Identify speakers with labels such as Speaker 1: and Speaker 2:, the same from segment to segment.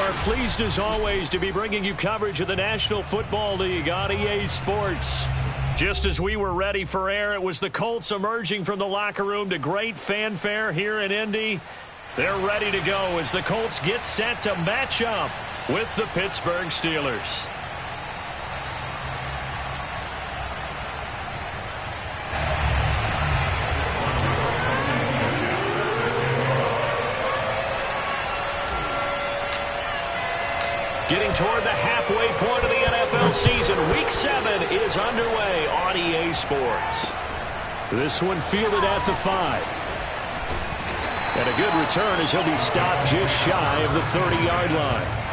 Speaker 1: are pleased as always to be bringing you coverage of the National Football League on EA Sports. Just as we were ready for air, it was the Colts emerging from the locker room to great fanfare here in Indy. They're ready to go as the Colts get set to match up with the Pittsburgh Steelers. Getting toward the halfway point of the NFL season, Week 7 is underway on EA Sports. This one fielded at the 5. And a good return as he'll be stopped just shy of the 30-yard line.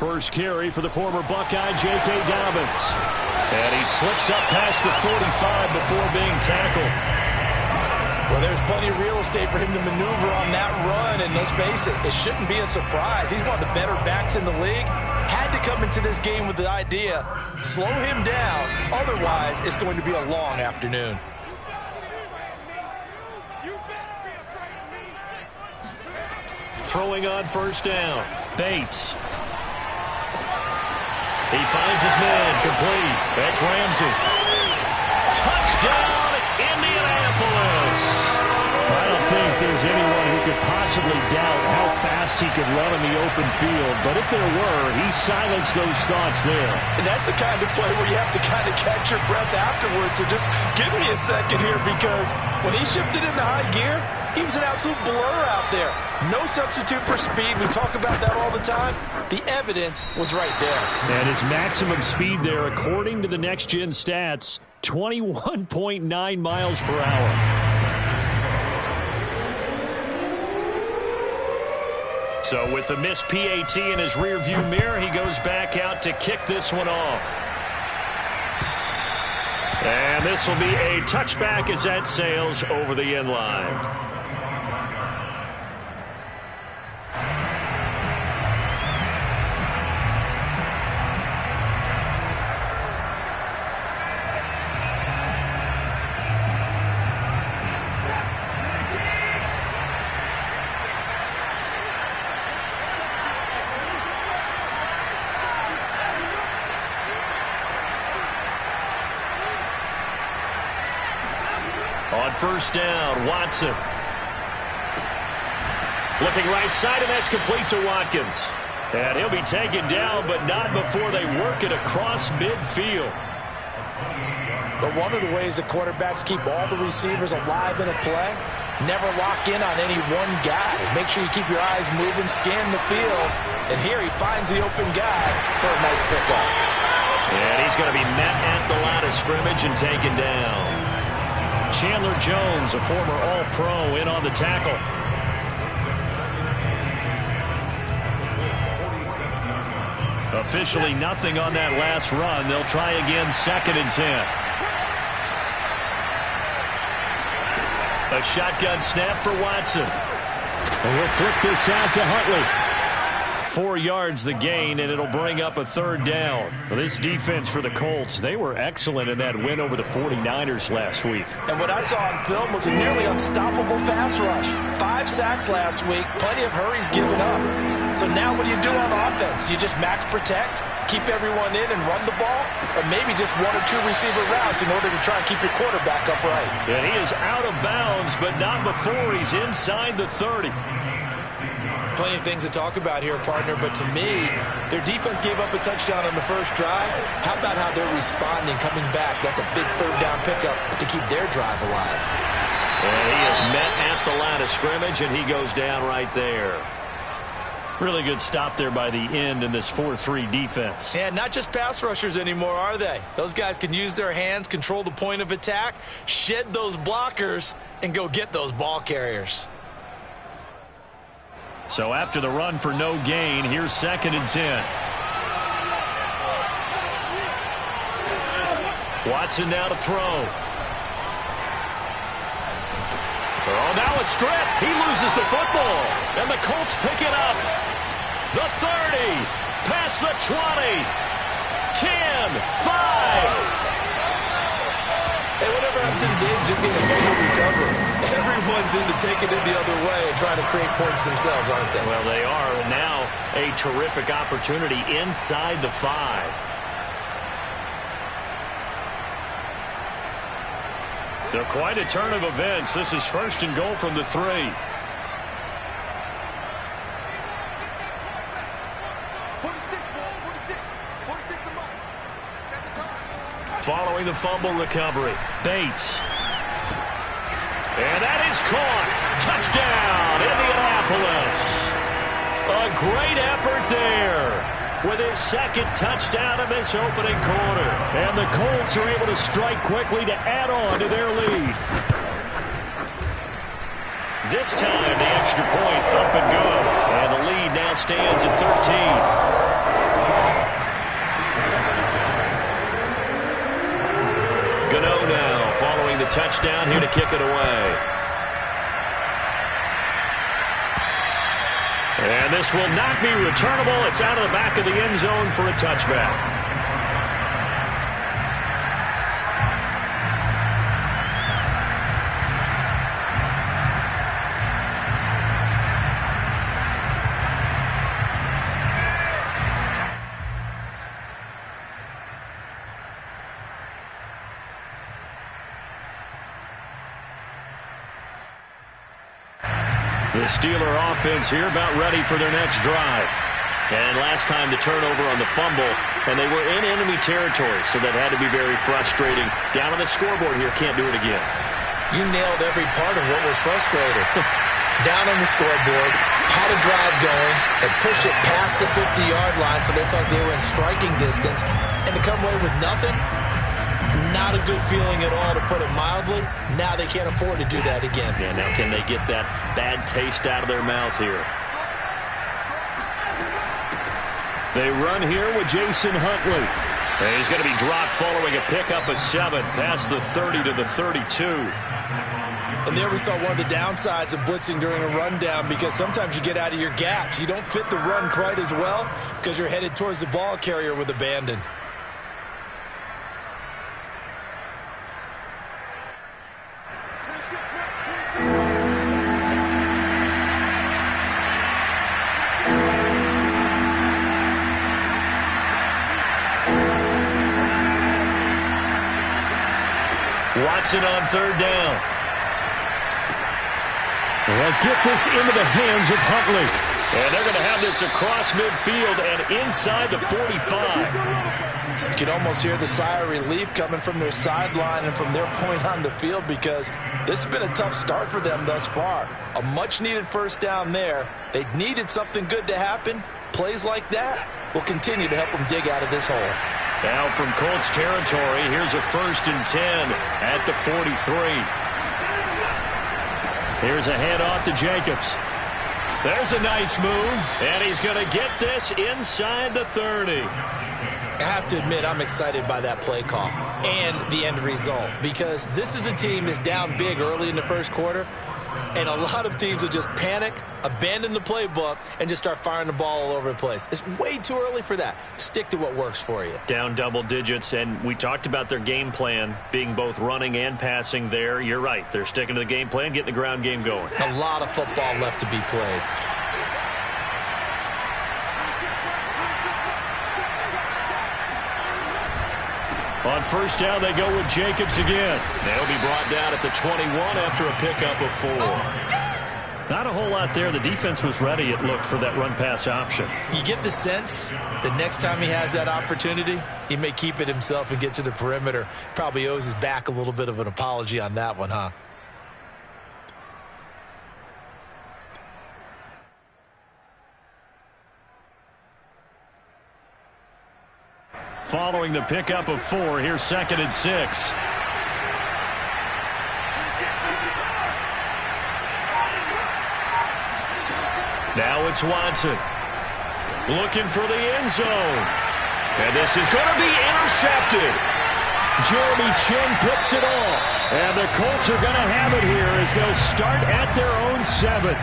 Speaker 1: First carry for the former Buckeye, J.K. Dobbins. And he slips up past the 45 before being tackled.
Speaker 2: Well, there's plenty of real estate for him to maneuver on that run, and let's face it, it shouldn't be a surprise. He's one of the better backs in the league. Had to come into this game with the idea, slow him down, otherwise it's going to be a long afternoon.
Speaker 1: Throwing on first down, Bates. He finds his man, complete. That's Ramsey. Touchdown, Indianapolis.
Speaker 3: I don't think there's anyone who could possibly doubt how fast he could run in the open field. But if there were, he silenced those thoughts there.
Speaker 2: And that's the kind of play where you have to kind of catch your breath afterwards. So just give me a second here, because when he shifted into high gear, he was an absolute blur out there. No substitute for speed. We talk about that all the time. The evidence was right there.
Speaker 3: And his maximum speed there, according to the next-gen stats, 21.9 miles per hour.
Speaker 1: So with the missed PAT in his rearview mirror, he goes back out to kick this one off. And this will be a touchback as that sails over the end line. On first down, Watson. Looking right side, and that's complete to Watkins. And he'll be taken down, but not before they work it across midfield.
Speaker 2: But one of the ways the quarterbacks keep all the receivers alive in a play, never lock in on any one guy. Make sure you keep your eyes moving, scan the field. And here he finds the open guy for a nice pickup.
Speaker 1: And he's going to be met at the line of scrimmage and taken down. Chandler Jones, a former All-Pro, in on the tackle. Officially nothing on that last run. They'll try again, 2nd and 10. A shotgun snap for Watson.
Speaker 3: And we'll flip this out to Huntley.
Speaker 1: 4 yards the gain, and it'll bring up a 3rd down.
Speaker 3: Well, this defense for the Colts, they were excellent in that win over the 49ers last week.
Speaker 2: And what I saw on film was a nearly unstoppable pass rush. 5 sacks last week, plenty of hurries given up. So now what do you do on offense? You just max protect, keep everyone in and run the ball, or maybe just 1 or 2 receiver routes in order to try and keep your quarterback upright.
Speaker 1: And he is out of bounds, but not before he's inside the 30.
Speaker 2: Plenty of things to talk about here, partner, but to me, their defense gave up a touchdown on the first drive. How about how they're responding, coming back? That's a big 3rd down pickup to keep their drive alive.
Speaker 1: And he is met at the line of scrimmage, and he goes down right there. Really good stop there by the end in this 4-3 defense.
Speaker 2: And not just pass rushers anymore, are they? Those guys can use their hands, control the point of attack, shed those blockers, and go get those ball carriers.
Speaker 1: So after the run for no gain, here's 2nd and 10. Watson now to throw. Oh, now a strip. He loses the football. And the Colts pick it up. The 30. Past the 20. 10. 5.
Speaker 2: Hey, whatever happened to the days of just getting a fumble recovery? Everyone's into taking it the other way and trying to create points themselves, aren't they?
Speaker 1: Well, they are. And now a terrific opportunity inside the 5. So quite a turn of events. This is 1st and goal from the 3. Following the fumble recovery, Bates. And that is caught. Touchdown, Indianapolis. A great effort there with his 2nd touchdown of this opening quarter. And the Colts are able to strike quickly to add on to their lead. This time, the extra point up and good. And the lead now stands at 13. Gano now following the touchdown here to kick it away. And this will not be returnable. It's out of the back of the end zone for a touchback. The Steeler offense here about ready for their next drive. And last time the turnover on the fumble, and they were in enemy territory, so that had to be very frustrating. Down on the scoreboard here, can't do it again.
Speaker 2: You nailed every part of what was frustrating. Down on the scoreboard, had a drive going, had pushed it past the 50-yard line, so they thought they were in striking distance, and to come away with nothing, not a good feeling at all, to put it mildly. Now they can't afford to do that again.
Speaker 1: Yeah, now can they get that bad taste out of their mouth here? They run here with Jason Huntley. And he's going to be dropped following a pickup of 7 past the 30 to the 32.
Speaker 2: And there we saw one of the downsides of blitzing during a rundown, because sometimes you get out of your gaps. You don't fit the run quite as well because you're headed towards the ball carrier with abandon.
Speaker 1: Watson on 3rd down.
Speaker 3: Well, get this into the hands of Huntley.
Speaker 1: And they're going to have this across midfield and inside the 45.
Speaker 2: You can almost hear the sigh of relief coming from their sideline and from their point on the field, because this has been a tough start for them thus far. A much-needed 1st down there. They needed something good to happen. Plays like that will continue to help them dig out of this hole.
Speaker 1: Now from Colts territory, here's a 1st and 10 at the 43. Here's a handoff to Jacobs. There's a nice move, and he's going to get this inside the 30.
Speaker 2: I have to admit, I'm excited by that play call and the end result, because this is a team that's down big early in the 1st quarter, and a lot of teams will just panic, abandon the playbook, and just start firing the ball all over the place. It's way too early for that. Stick to what works for you.
Speaker 1: Down double digits, and we talked about their game plan being both running and passing there. You're right. They're sticking to the game plan, getting the ground game going.
Speaker 2: A lot of football left to be played.
Speaker 1: On 1st down, they go with Jacobs again. They'll be brought down at the 21 after a pickup of 4. Not a whole lot there. The defense was ready, it looked, for that run-pass option.
Speaker 2: You get the sense that next time he has that opportunity, he may keep it himself and get to the perimeter. Probably owes his back a little bit of an apology on that one, huh?
Speaker 1: following the pickup of 4. Here's 2nd and 6. Now it's Watson. Looking for the end zone. And this is going to be intercepted. Jeremy Chin picks it off. And the Colts are going to have it here as they'll start at their own 7.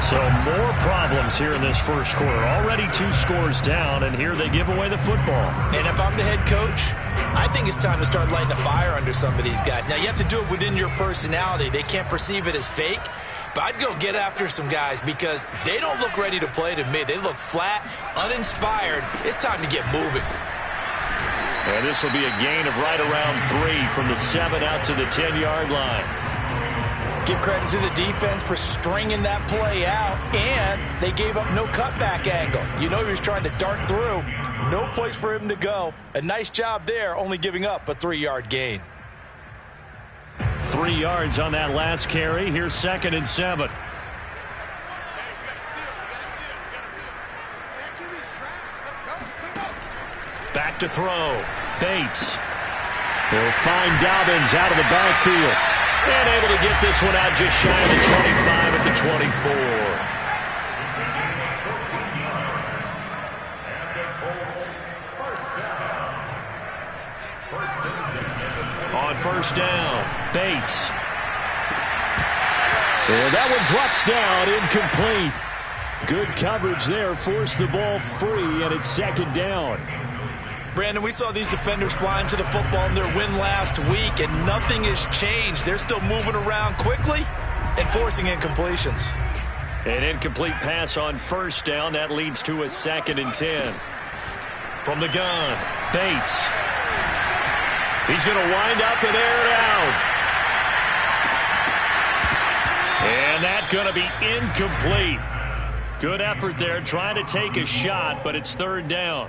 Speaker 1: So more problems here in this first quarter. Already 2 scores down, and here they give away the football.
Speaker 2: And if I'm the head coach, I think it's time to start lighting a fire under some of these guys. Now, you have to do it within your personality. They can't perceive it as fake. But I'd go get after some guys because they don't look ready to play to me. They look flat, uninspired. It's time to get moving.
Speaker 1: And this will be a gain of right around 3 from the 7 out to the 10-yard line.
Speaker 2: Give credit to the defense for stringing that play out, and they gave up no cutback angle. You know he was trying to dart through. No place for him to go. A nice job there, only giving up a 3-yard gain.
Speaker 1: 3 yards on that last carry. Here's 2nd and 7. Back to throw. Bates. He'll find Dobbins out of the backfield. And able to get this one out just shy of the 25 at the 24. On first down, Bates. And that one drops down, incomplete. Good coverage there, forced the ball free, and it's 2nd down.
Speaker 2: Brandon, we saw these defenders flying to the football in their win last week, and nothing has changed. They're still moving around quickly and forcing incompletions.
Speaker 1: An incomplete pass on first down. That leads to a 2nd and 10. From the gun, Bates. He's going to wind up and air it out. And that's going to be incomplete. Good effort there, trying to take a shot, but it's 3rd down.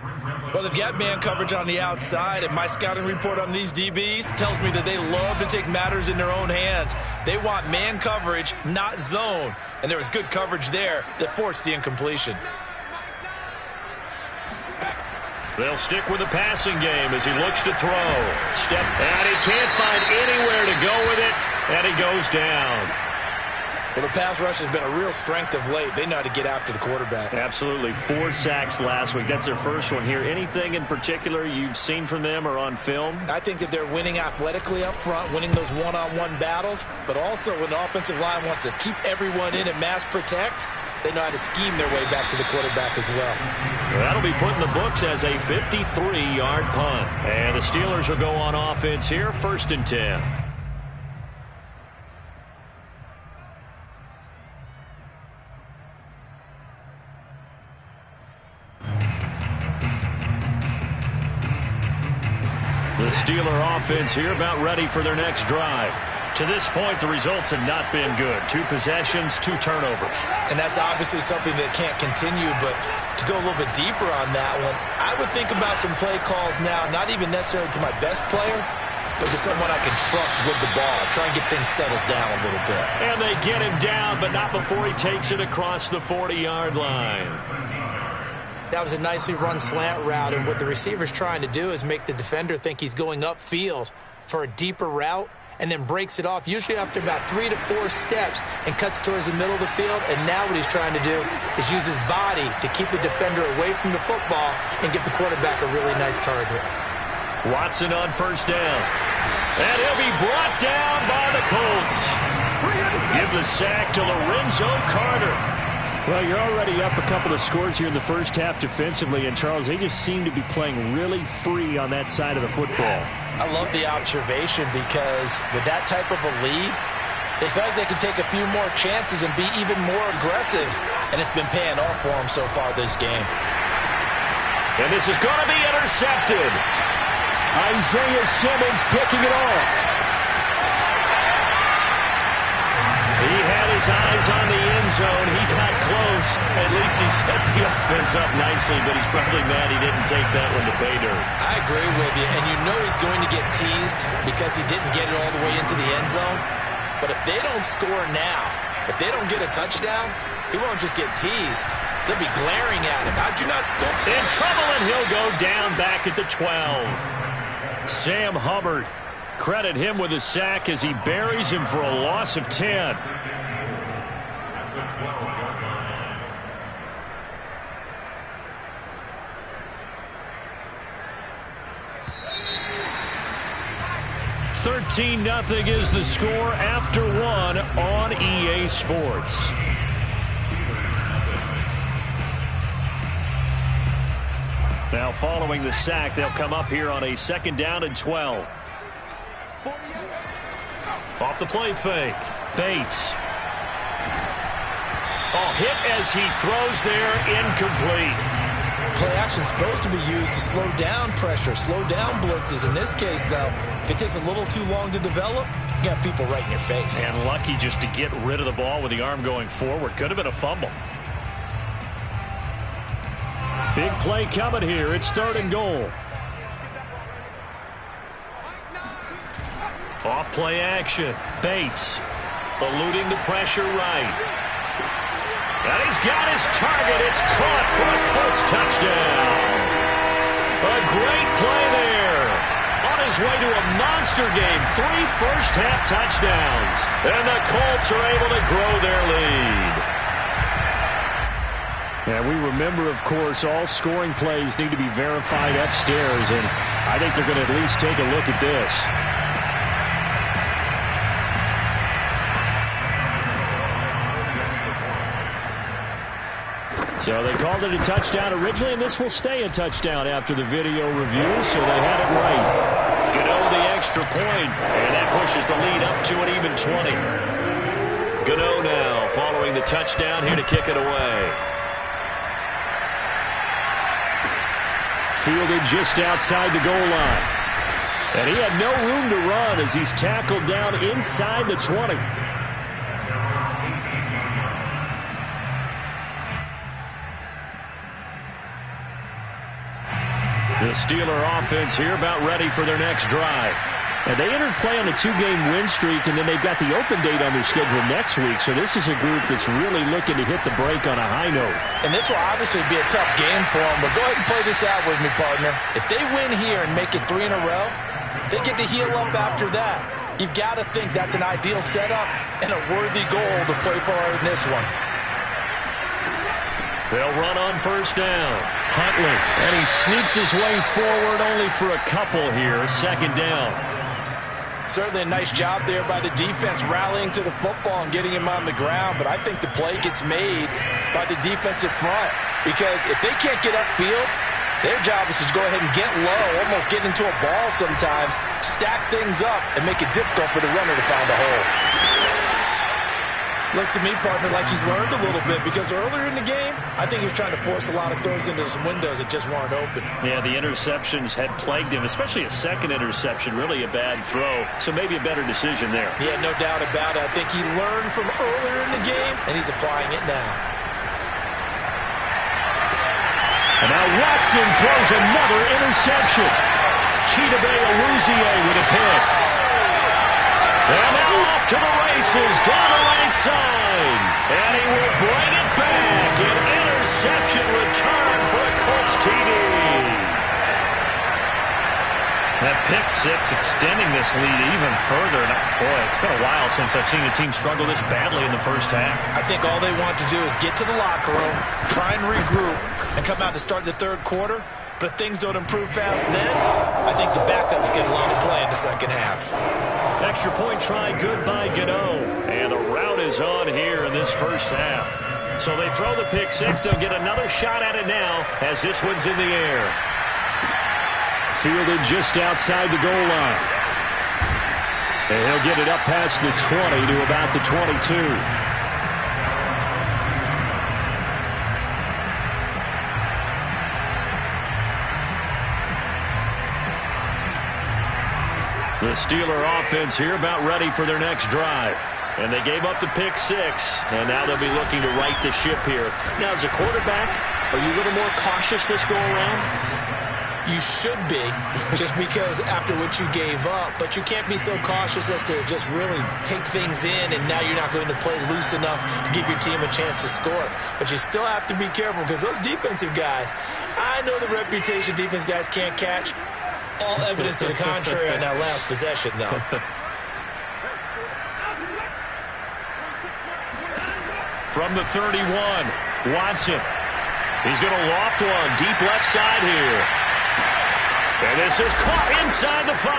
Speaker 2: Well, they've got man coverage on the outside, and my scouting report on these DBs tells me that they love to take matters in their own hands. They want man coverage, not zone. And there was good coverage there that forced the incompletion.
Speaker 1: They'll stick with the passing game as he looks to throw. And he can't find anywhere to go with it, and he goes down.
Speaker 2: Well, the pass rush has been a real strength of late. They know how to get after the quarterback.
Speaker 1: Absolutely. 4 sacks last week. That's their first one here. Anything in particular you've seen from them or on film?
Speaker 2: I think that they're winning athletically up front, winning those one-on-one battles, but also when the offensive line wants to keep everyone in and mass protect, they know how to scheme their way back to the quarterback as well.
Speaker 1: That'll be put in the books as a 53-yard punt. And the Steelers will go on offense here, 1st and 10. The Steeler offense here about ready for their next drive. To this point, the results have not been good. 2 possessions, 2 turnovers.
Speaker 2: And that's obviously something that can't continue, but to go a little bit deeper on that one, I would think about some play calls now, not even necessarily to my best player, but to someone I can trust with the ball. Try and get things settled down a little bit.
Speaker 1: And they get him down, but not before he takes it across the 40-yard line.
Speaker 2: That was a nicely run slant route, and what the receiver's trying to do is make the defender think he's going upfield for a deeper route and then breaks it off, usually after about 3 to 4 steps, and cuts towards the middle of the field. And now what he's trying to do is use his body to keep the defender away from the football and give the quarterback a really nice target.
Speaker 1: Watson on first down. And he'll be brought down by the Colts. Give the sack to Lorenzo Carter.
Speaker 3: Well, you're already up a couple of scores here in the first half defensively, and Charles, they just seem to be playing really free on that side of the football.
Speaker 2: I love the observation because with that type of a lead, they feel like they can take a few more chances and be even more aggressive, and it's been paying off for them so far this game.
Speaker 1: And this is going to be intercepted.
Speaker 3: Isaiah Simmons picking it off.
Speaker 1: He had his eyes on the end zone. He got close. At least he set the offense up nicely, but he's probably mad he didn't take that one to pay dirt.
Speaker 2: I agree with you, and you know he's going to get teased because he didn't get it all the way into the end zone. But if they don't score now, if they don't get a touchdown, He won't just get teased. They'll be glaring at him. How'd you not score?
Speaker 1: In trouble, and he'll go down back at the 12. Sam Hubbard, credit him with a sack as he buries him for a loss of 10. $13-0 is the score after one on EA Sports. Now following the sack, they'll come up here on a 2nd down and 12. Off the play fake. Bates. Oh, hit as he throws there, incomplete.
Speaker 2: Play action is supposed to be used to slow down pressure, slow down blitzes. In this case, though, if it takes a little too long to develop, you got people right in your face.
Speaker 1: And lucky just to get rid of the ball with the arm going forward. Could have been a fumble. Big play coming here. It's 3rd and goal. Off play action. Bates eluding the pressure right. And he's got his target. It's caught for a Colts touchdown. A great play there. On his way to a monster game. 3 first-half touchdowns. And the Colts are able to grow their lead.
Speaker 3: And we remember, of course, all scoring plays need to be verified upstairs. And I think they're going to at least take a look at this. So they called it a touchdown originally, and this will stay a touchdown after the video review, so they had it right.
Speaker 1: Gano the extra point, and that pushes the lead up to an even 20. Gano now following the touchdown here to kick it away.
Speaker 3: Fielded just outside the goal line. And he had no room to run as he's tackled down inside the 20.
Speaker 1: The Steeler offense here about ready for their next drive.
Speaker 3: And they entered play on a 2-game win streak, and then they've got the open date on their schedule next week. So this is a group that's really looking to hit the break on a high note.
Speaker 2: And this will obviously be a tough game for them, but go ahead and play this out with me, partner. If they win here and make it 3 in a row, they get to heal up after that. You've got to think that's an ideal setup and a worthy goal to play for in this one.
Speaker 1: They'll run on 1st down. Huntley, and he sneaks his way forward only for a couple here. 2nd down.
Speaker 2: Certainly a nice job there by the defense rallying to the football and getting him on the ground, but I think the play gets made by the defensive front because if they can't get upfield, their job is to go ahead and get low, almost get into a ball sometimes, stack things up, and make it difficult for the runner to find a hole. Looks to me, partner, like he's learned a little bit because earlier in the game, I think he was trying to force a lot of throws into some windows that just weren't open.
Speaker 1: Yeah, the interceptions had plagued him, especially a 2nd interception, really a bad throw. So maybe a better decision there.
Speaker 2: Yeah, no doubt about it. I think he learned from earlier in the game, and he's applying it now.
Speaker 3: And now Watson throws another interception.
Speaker 1: Chidobe Awuzie with a pick. And now off to the races, down the right side. And he will bring it back. An interception return for a Colts TD. That pick 6 extending this lead even further. And boy, it's been a while since I've seen a team struggle this badly in the first half.
Speaker 2: I think all they want to do is get to the locker room, try and regroup, and come out to start the 3rd quarter. But if things don't improve fast then, I think the backups get a lot of play in the 2nd half.
Speaker 1: Extra point try, good by Gano. And the route is on here in this first half. So they throw the pick 6. They'll get another shot at it now as this one's in the air.
Speaker 3: Fielded just outside the goal line. And he'll get it up past the 20 to about the 22.
Speaker 1: The Steeler offense here about ready for their next drive. And they gave up the pick 6, and now they'll be looking to right the ship here. Now, as a quarterback, are you a little more cautious this go-around?
Speaker 2: You should be, just because after what you gave up, but you can't be so cautious as to just really take things in, and now you're not going to play loose enough to give your team a chance to score. But you still have to be careful, because those defensive guys, I know the reputation defense guys can't catch. All evidence to the contrary on that last possession, though.
Speaker 1: From the 31, Watson. He's going to loft one deep left side here. And this is caught inside the 5.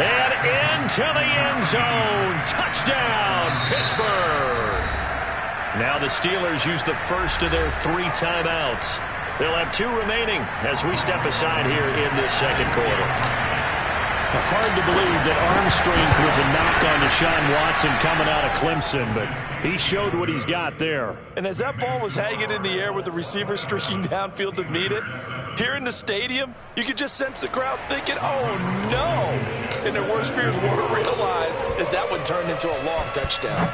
Speaker 1: And into the end zone. Touchdown, Pittsburgh. Now the Steelers use the first of their 3 timeouts. They'll have 2 remaining as we step aside here in this second quarter.
Speaker 3: Hard to believe that arm strength was a knock on Deshaun Watson coming out of Clemson, but he showed what he's got there.
Speaker 2: And as that ball was hanging in the air with the receiver streaking downfield to meet it, here in the stadium, you could just sense the crowd thinking, oh, no. And their worst fears weren't realized as that one turned into a long touchdown.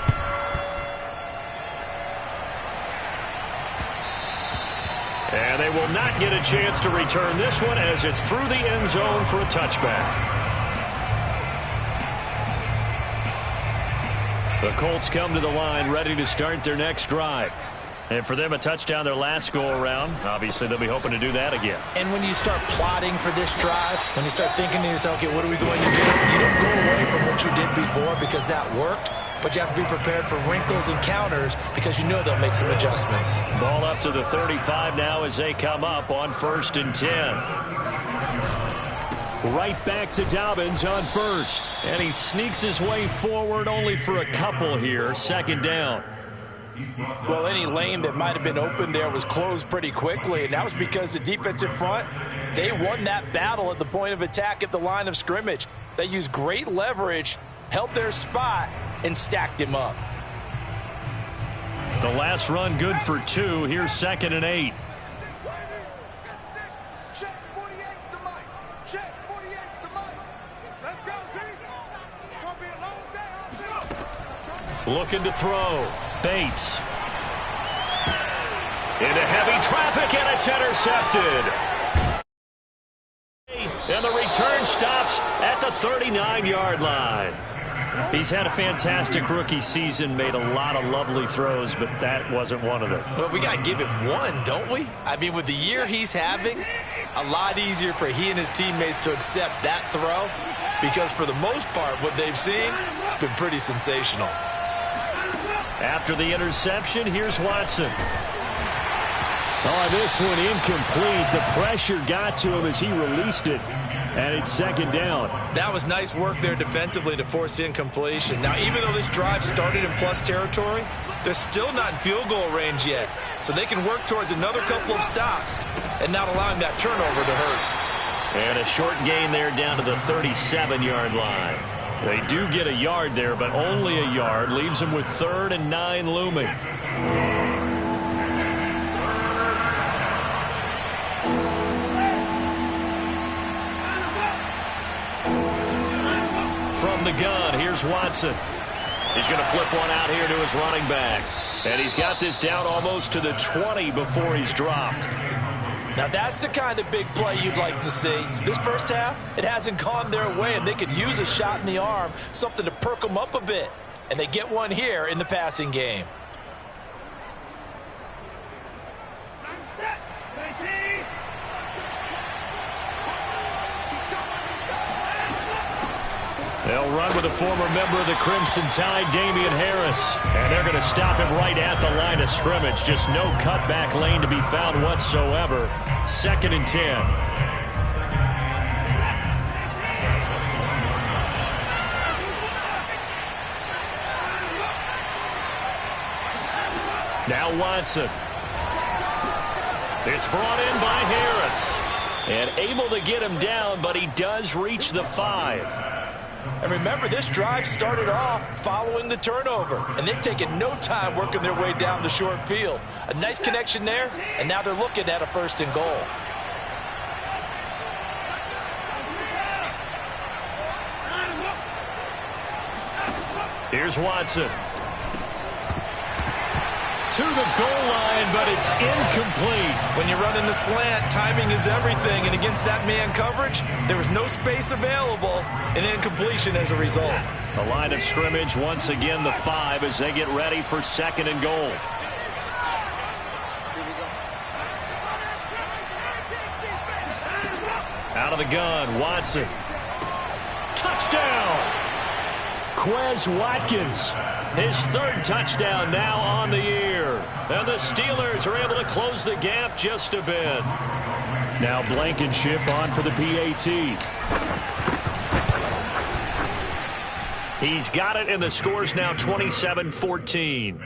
Speaker 1: And they will not get a chance to return this one as it's through the end zone for a touchback. The Colts come to the line ready to start their next drive. And for them, a touchdown their last go-around. Obviously, they'll be hoping to do that again.
Speaker 2: And when you start plotting for this drive, when you start thinking to yourself, okay, what are we going to do? You don't go away from what you did before because that worked. But you have to be prepared for wrinkles and counters because you know they'll make some adjustments.
Speaker 1: Ball up to the 35 now as they come up on 1st and 10. Right back to Dobbins on first. And he sneaks his way forward only for a couple here. 2nd down.
Speaker 2: Well, any lane that might have been open there was closed pretty quickly, and that was because the defensive front, they won that battle at the point of attack at the line of scrimmage. They used great leverage, held their spot, and stacked him up.
Speaker 1: The last run good for 2. Here's 2nd and 8.
Speaker 4: Check 48's the mic. Check 48's the mic. Let's go, team. It's going to be a long day.
Speaker 1: Looking to throw. Bates. Into heavy traffic, and it's intercepted. And the return stops at the 39-yard line. He's had a fantastic rookie season, made a lot of lovely throws, but that wasn't one of them.
Speaker 2: Well, we got to give him one, don't we? I mean, with the year he's having, a lot easier for he and his teammates to accept that throw because for the most part, what they've seen, it's been pretty sensational.
Speaker 1: After the interception, here's Watson.
Speaker 3: Oh, this one incomplete. The pressure got to him as he released it. And it's 2nd down.
Speaker 2: That was nice work there defensively to force incompletion. Now, even though this drive started in plus territory, they're still not in field goal range yet. So they can work towards another couple of stops and not allowing that turnover to hurt.
Speaker 1: And a short gain there down to the 37-yard line. They do get a yard there, but only a yard. Leaves them with 3rd and 9 looming. From the gun, here's Watson. He's going to flip one out here to his running back. And he's got this down almost to the 20 before he's dropped.
Speaker 2: Now, that's the kind of big play you'd like to see. This first half, it hasn't gone their way, and they could use a shot in the arm, something to perk them up a bit. And they get one here in the passing game.
Speaker 1: They'll run with a former member of the Crimson Tide, Damian Harris. And they're going to stop him right at the line of scrimmage. Just no cutback lane to be found whatsoever. 2nd and 10. Now Watson. It's brought in by Harris. And able to get him down, but he does reach the 5.
Speaker 2: And remember, this drive started off following the turnover, and they've taken no time working their way down the short field. A nice connection there, and now they're looking at a 1st and goal. Here's Watson.
Speaker 1: to the goal line, but it's incomplete.
Speaker 2: When you're running the slant, timing is everything, and against that man coverage, there was no space available, and incompletion as a result.
Speaker 1: The line of scrimmage, once again, the 5 as they get ready for 2nd and goal. Out of the gun, Watson. Touchdown! Quez Watkins, his 3rd touchdown now on the year. And the Steelers are able to close the gap just a bit.
Speaker 3: Now Blankenship on for the PAT.
Speaker 1: He's got it, and the score's now 27-14.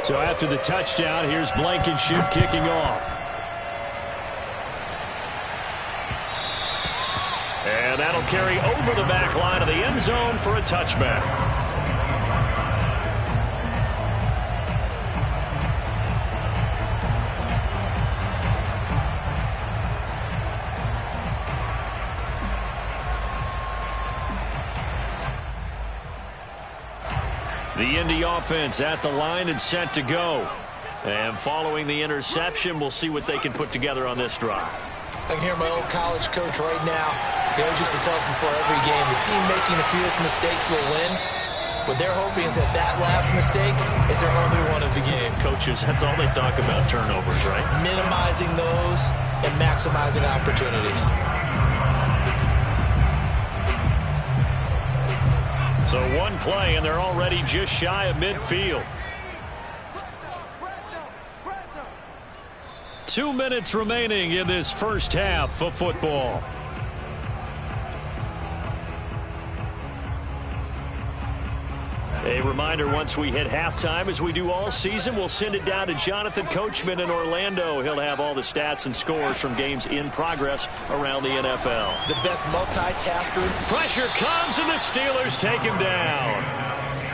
Speaker 3: So after the touchdown, here's Blankenship kicking off.
Speaker 1: And that'll carry over the back line of the end zone for a touchback. The Indy offense at the line and set to go. And following the interception, we'll see what they can put together on this drive.
Speaker 2: I can hear my old college coach right now. He always used to tell us before every game, the team making the fewest mistakes will win. What they're hoping is that that last mistake is their only one of the game.
Speaker 1: Coaches, that's all they talk about, turnovers, right?
Speaker 2: Minimizing those and maximizing opportunities.
Speaker 1: So one play, and they're already just shy of midfield. 2 minutes remaining in this first half of football. A reminder, once we hit halftime, as we do all season, we'll send it down to Jonathan Coachman in Orlando. He'll have all the stats and scores from games in progress around the NFL.
Speaker 2: The best multitasker.
Speaker 1: Pressure comes, and the Steelers take him down.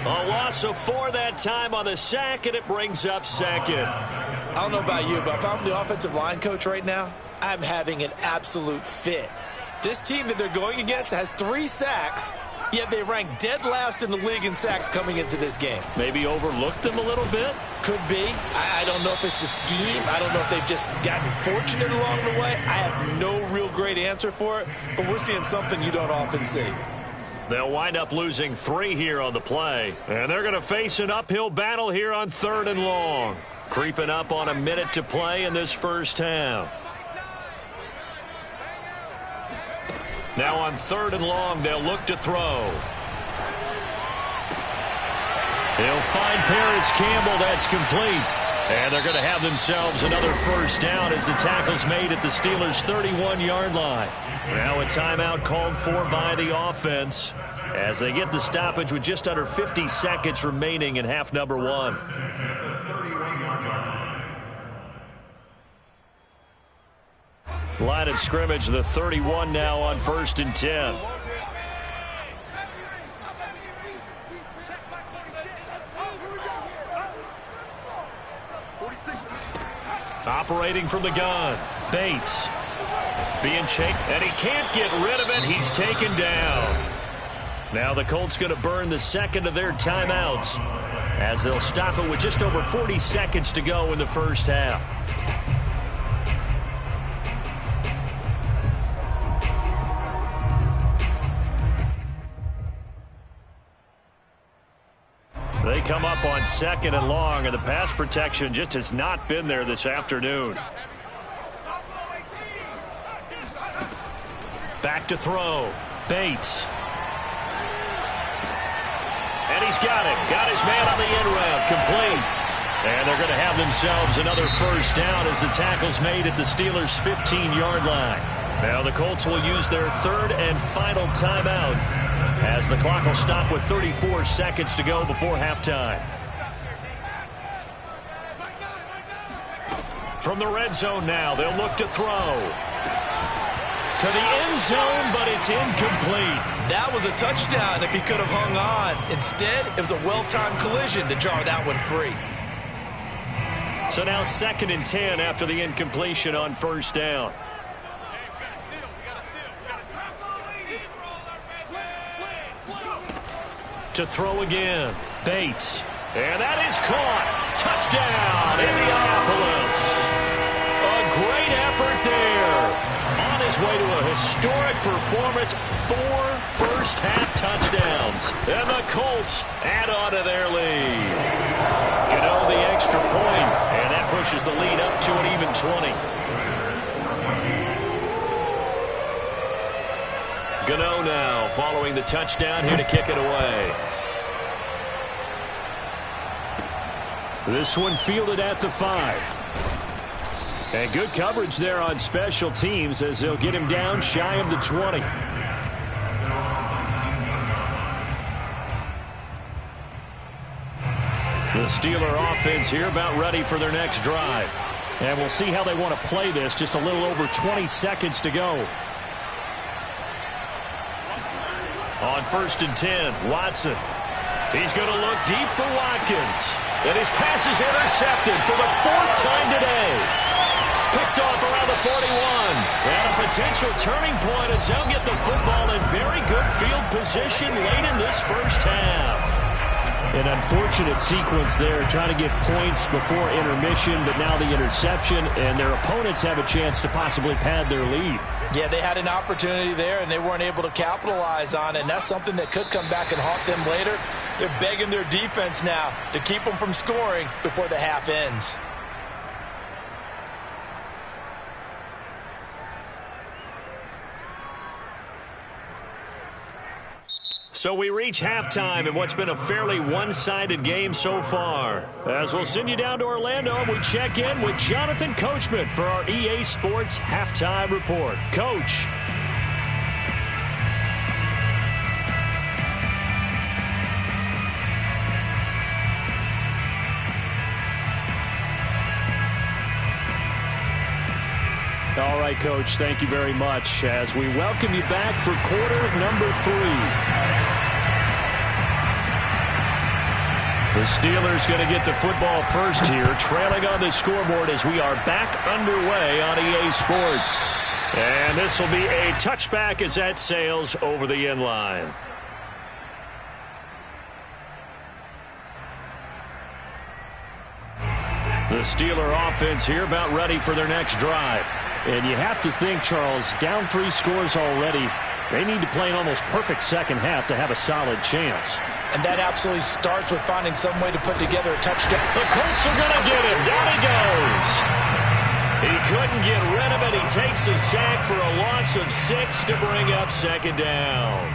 Speaker 1: A loss of 4 that time on the sack, and it brings up 2nd.
Speaker 2: I don't know about you, but if I'm the offensive line coach right now, I'm having an absolute fit. This team that they're going against has 3 sacks, yet they rank dead last in the league in sacks coming into this game.
Speaker 1: Maybe overlooked them a little bit?
Speaker 2: Could be. I don't know if it's the scheme. I don't know if they've just gotten fortunate along the way. I have no real great answer for it, but we're seeing something you don't often see.
Speaker 1: They'll wind up losing 3 here on the play, and they're going to face an uphill battle here on 3rd and long. Creeping up on a minute to play in this first half. Now on 3rd and long, they'll look to throw. He'll find Paris Campbell. That's complete. And they're going to have themselves another first down as the tackle's made at the Steelers' 31-yard line. Now a timeout called for by the offense as they get the stoppage with just under 50 seconds remaining in half number 1. Line of scrimmage, the 31 now on 1st and 10. Operating from the gun, Bates. Being chased, and he can't get rid of it. He's taken down. Now the Colts going to burn the 2nd of their timeouts as they'll stop it with just over 40 seconds to go in the first half. They come up on 2nd and long, and the pass protection just has not been there this afternoon. Back to throw. Bates. And he's got it. Got his man on the end route. Complete. And they're going to have themselves another first down as the tackle's made at the Steelers' 15-yard line. Now the Colts will use their 3rd and final timeout as the clock will stop with 34 seconds to go before halftime. From the red zone now, they'll look to throw. To the end zone, but it's incomplete.
Speaker 2: That was a touchdown if he could have hung on. Instead, it was a well-timed collision to jar that one free.
Speaker 1: So now 2nd and 10 after the incompletion on 1st down. To throw again. Bates. And that is caught. Touchdown, Indianapolis. A great effort there. On his way to a historic performance, 4 first-half touchdowns. And the Colts add on to their lead. Gano the extra point, and that pushes the lead up to an even 20. Gano now following the touchdown here to kick it away. This one fielded at the 5. And good coverage there on special teams as they'll get him down shy of the 20. The Steeler offense here about ready for their next drive. And we'll see how they want to play this. Just a little over 20 seconds to go. On 1st and 10, Watson. He's going to look deep for Watkins. And his pass is intercepted for the 4th time today. Picked off around the 41. And a potential turning point as they'll get the football in very good field position late in this first half. An unfortunate sequence there, trying to get points before intermission, but now the interception, and their opponents have a chance to possibly pad their lead.
Speaker 2: Yeah, they had an opportunity there, and they weren't able to capitalize on it, and that's something that could come back and haunt them later. They're begging their defense now to keep them from scoring before the half ends.
Speaker 1: So we reach halftime in what's been a fairly one-sided game so far. As we'll send you down to Orlando, and we check in with Jonathan Coachman for our EA Sports Halftime Report. Coach. All right, Coach, thank you very much as we welcome you back for quarter number 3. The Steelers going to get the football first here, trailing on the scoreboard as we are back underway on EA Sports. And this will be a touchback as that sails over the end line. The Steeler offense here about ready for their next drive. And you have to think, Charles, down 3 scores already. They need to play an almost perfect second half to have a solid chance.
Speaker 2: And that absolutely starts with finding some way to put together a touchdown.
Speaker 1: The Colts are going to get him. Down he goes. He couldn't get rid of it. He takes a sack for a loss of 6 to bring up 2nd down.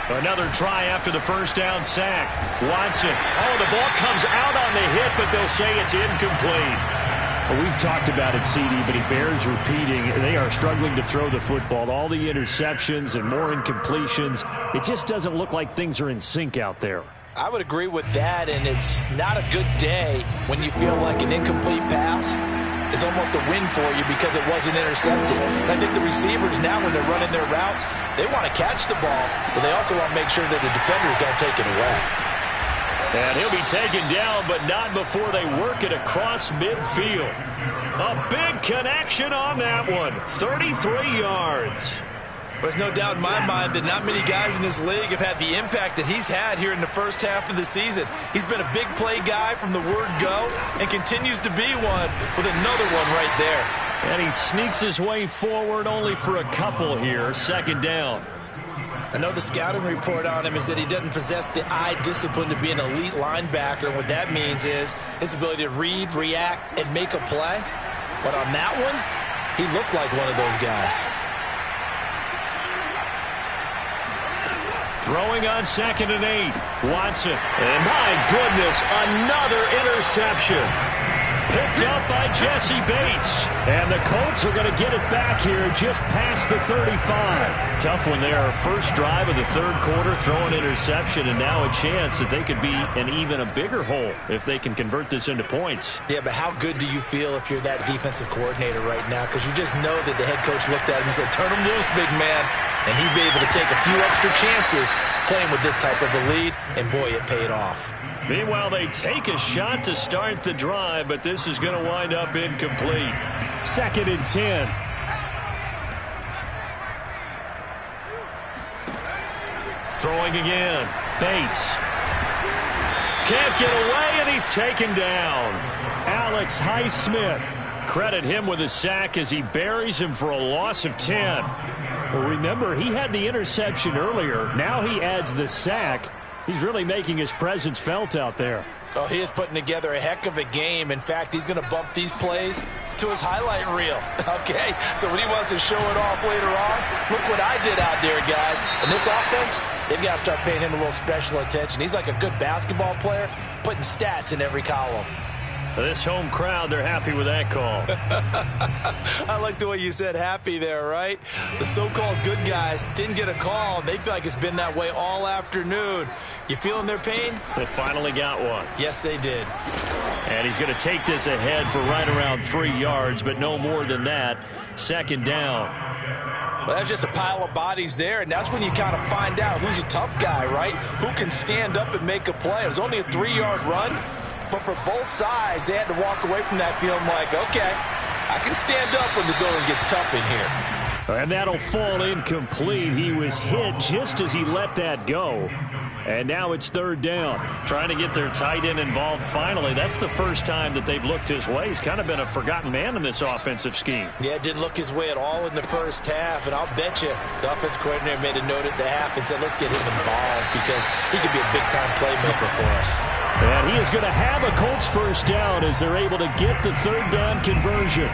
Speaker 1: Another try after the first down sack. Watson. Oh, the ball comes out on the hit, but they'll say it's incomplete. Well, we've talked about it, CD, but he bears repeating. They are struggling to throw the football. All the interceptions and more incompletions. It just doesn't look like things are in sync out there.
Speaker 2: I would agree with that, and it's not a good day when you feel like an incomplete pass is almost a win for you because it wasn't intercepted. And I think the receivers now, when they're running their routes, they want to catch the ball, but they also want to make sure that the defenders don't take it away.
Speaker 1: And he'll be taken down, but not before they work it across midfield. A big connection on that one. 33 yards.
Speaker 2: There's no doubt in my mind that not many guys in this league have had the impact that he's had here in the first half of the season. He's been a big play guy from the word go and continues to be one with another one right there.
Speaker 1: And he sneaks his way forward only for a couple here. 2nd down.
Speaker 2: I know the scouting report on him is that he doesn't possess the eye discipline to be an elite linebacker. And what that means is his ability to read, react, and make a play. But on that one, he looked like one of those guys.
Speaker 1: Throwing on 2nd and 8. Watson. And my goodness, another interception. Picked up by Jesse Bates. And the Colts are going to get it back here just past the 35. Tough one there. First drive of the 3rd quarter, throwing interception, and now a chance that they could be in even a bigger hole if they can convert this into points.
Speaker 2: Yeah, but how good do you feel if you're that defensive coordinator right now? Because you just know that the head coach looked at him and said, turn him loose, big man. And he'd be able to take a few extra chances playing with this type of a lead, and boy, it paid off.
Speaker 1: Meanwhile, they take a shot to start the drive, but this is going to wind up incomplete.
Speaker 3: 2nd and 10.
Speaker 1: Throwing again. Bates. Can't get away, and he's taken down.
Speaker 3: Alex Highsmith.
Speaker 1: Credit him with a sack as he buries him for a loss of 10.
Speaker 3: Well, remember, he had the interception earlier. Now he adds the sack. He's really making his presence felt out there.
Speaker 2: Oh, he is putting together a heck of a game. In fact, he's going to bump these plays to his highlight reel. Okay, so when he wants to show it off later on, look what I did out there, guys. And this offense, they've got to start paying him a little special attention. He's like a good basketball player, putting stats in every column.
Speaker 1: This home crowd, they're happy with that call.
Speaker 2: I like the way you said happy there, right? The so-called good guys didn't get a call. They feel like it's been that way all afternoon. You feeling their pain?
Speaker 1: They finally got one.
Speaker 2: Yes, they did.
Speaker 1: And he's going to take this ahead for right around 3 yards, but no more than that. 2nd down.
Speaker 2: Well, that's just a pile of bodies there, and that's when you kind of find out who's a tough guy, right? Who can stand up and make a play. It was only a 3-yard run. But for both sides, they had to walk away from that feeling like, okay, I can stand up when the going gets tough in here.
Speaker 3: And that'll fall incomplete. He was hit just as he let that go. And now it's 3rd down.
Speaker 1: Trying to get their tight end involved finally. That's the first time that they've looked his way. He's kind of been a forgotten man in this offensive scheme.
Speaker 2: Yeah, it didn't look his way at all in the first half. And I'll bet you the offense coordinator made a note at the half and said, let's get him involved because he could be a big-time playmaker for us.
Speaker 3: And he is going to have a Colts 1st down as they're able to get the 3rd down conversion.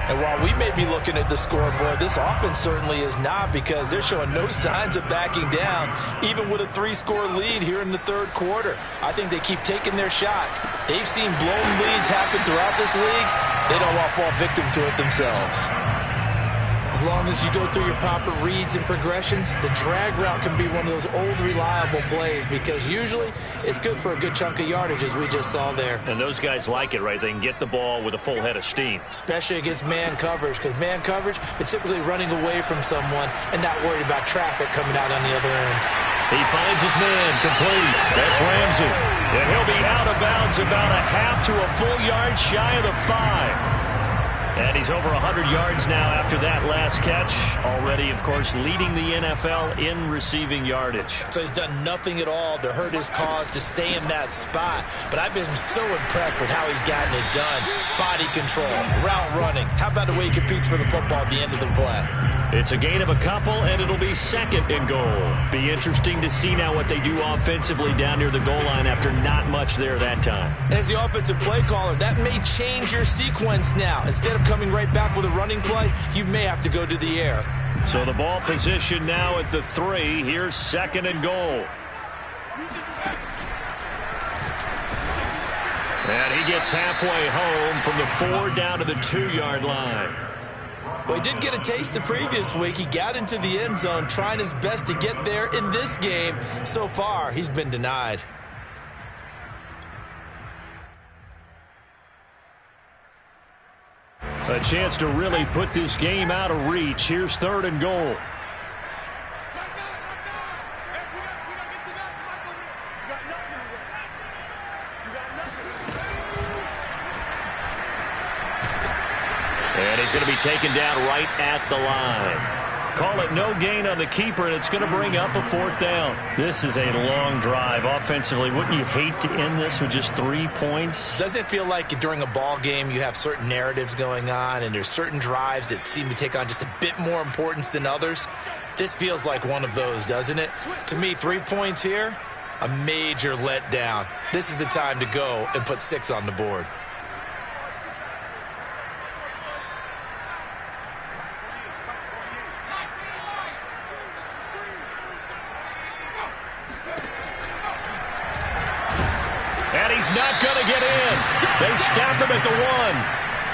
Speaker 2: And while we may be looking at the scoreboard, this offense certainly is not because they're showing no signs of backing down, even with a 3-score lead here in the 3rd quarter. I think they keep taking their shots. They've seen blown leads happen throughout this league. They don't want to fall victim to it themselves. As long as you go through your proper reads and progressions, the drag route can be one of those old reliable plays because usually it's good for a good chunk of yardage as we just saw there.
Speaker 1: And those guys like it, right? They can get the ball with a full head of steam.
Speaker 2: Especially against man coverage because man coverage, they're typically running away from someone and not worried about traffic coming out on the other end.
Speaker 1: He finds his man complete. That's Ramsey. And he'll be out of bounds about a half to a full yard shy of the 5. And he's over 100 yards now after that last catch. Already, of course, leading the NFL in receiving yardage.
Speaker 2: So he's done nothing at all to hurt his cause to stay in that spot. But I've been so impressed with how he's gotten it done. Body control, route running. How about the way he competes for the football at the end of the play?
Speaker 1: It's a gain of a couple, and it'll be 2nd and goal. Be interesting to see now what they do offensively down near the goal line after not much there that time.
Speaker 2: As the offensive play caller, that may change your sequence now. Instead of coming right back with a running play, you may have to go to the air.
Speaker 1: So the ball position now at the 3. Here's 2nd and goal. And he gets halfway home from the 4 down to the 2-yard line.
Speaker 2: Well, he did get a taste the previous week. He got into the end zone trying his best to get there in this game. So far, he's been denied.
Speaker 3: A chance to really put this game out of reach. Here's 3rd and goal.
Speaker 1: And he's going to be taken down right at the line. Call it no gain on the keeper, and it's going to bring up a 4th down.
Speaker 3: This is a long drive offensively. Wouldn't you hate to end this with just 3 points?
Speaker 2: Doesn't it feel like during a ball game you have certain narratives going on and there's certain drives that seem to take on just a bit more importance than others? This feels like one of those, doesn't it? To me, 3 points here, a major letdown. This is the time to go and put 6 on the board.
Speaker 1: And he's not going to get in. They stop him at the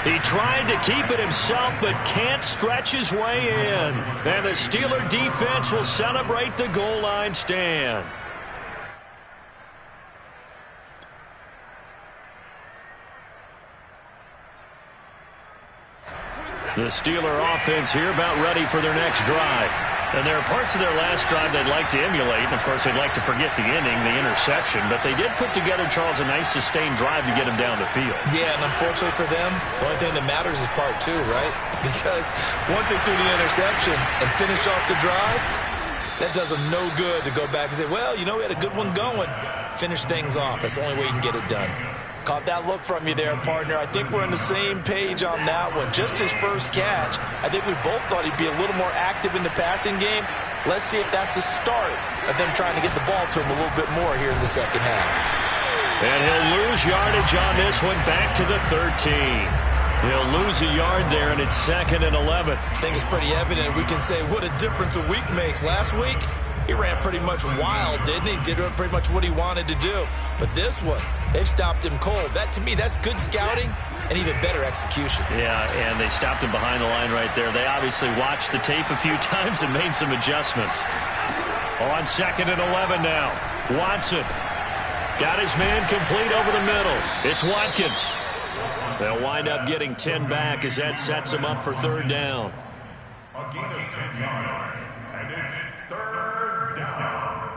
Speaker 1: 1. He tried to keep it himself, but can't stretch his way in. And the Steeler defense will celebrate the goal line stand. The Steeler offense here about ready for their next drive. And there are parts of their last drive they'd like to emulate. And, of course, they'd like to forget the inning, the interception. But they did put together, Charles, a nice sustained drive to get him down the field.
Speaker 2: Yeah, and unfortunately for them, the only thing that matters is part two, right? Because once they threw the interception and finished off the drive, that does them no good to go back and say, well, you know, we had a good one going. Finish things off. That's the only way you can get it done. Caught that look from you there, partner. I think we're on the same page on that one. Just his first catch, I think we both thought he'd be a little more active in the passing game. Let's see if that's the start of them trying to get the ball to him a little bit more here in the second half.
Speaker 1: And he'll lose yardage on this one back to the 13. He'll lose a yard there, and it's 2nd and 11.
Speaker 2: I think it's pretty evident. We can say what a difference a week makes. Last week, he ran pretty much wild, didn't he? Did pretty much what he wanted to do. But this one, they've stopped him cold. That, to me, that's good scouting and even better execution.
Speaker 1: Yeah, and they stopped him behind the line right there. They obviously watched the tape a few times and made some adjustments. On 2nd and 11 now. Watson got his man complete over the middle. It's Watkins. They'll wind up getting 10 back as that sets them up for 3rd down.
Speaker 5: A gain of 10 yards, and it's 3rd down.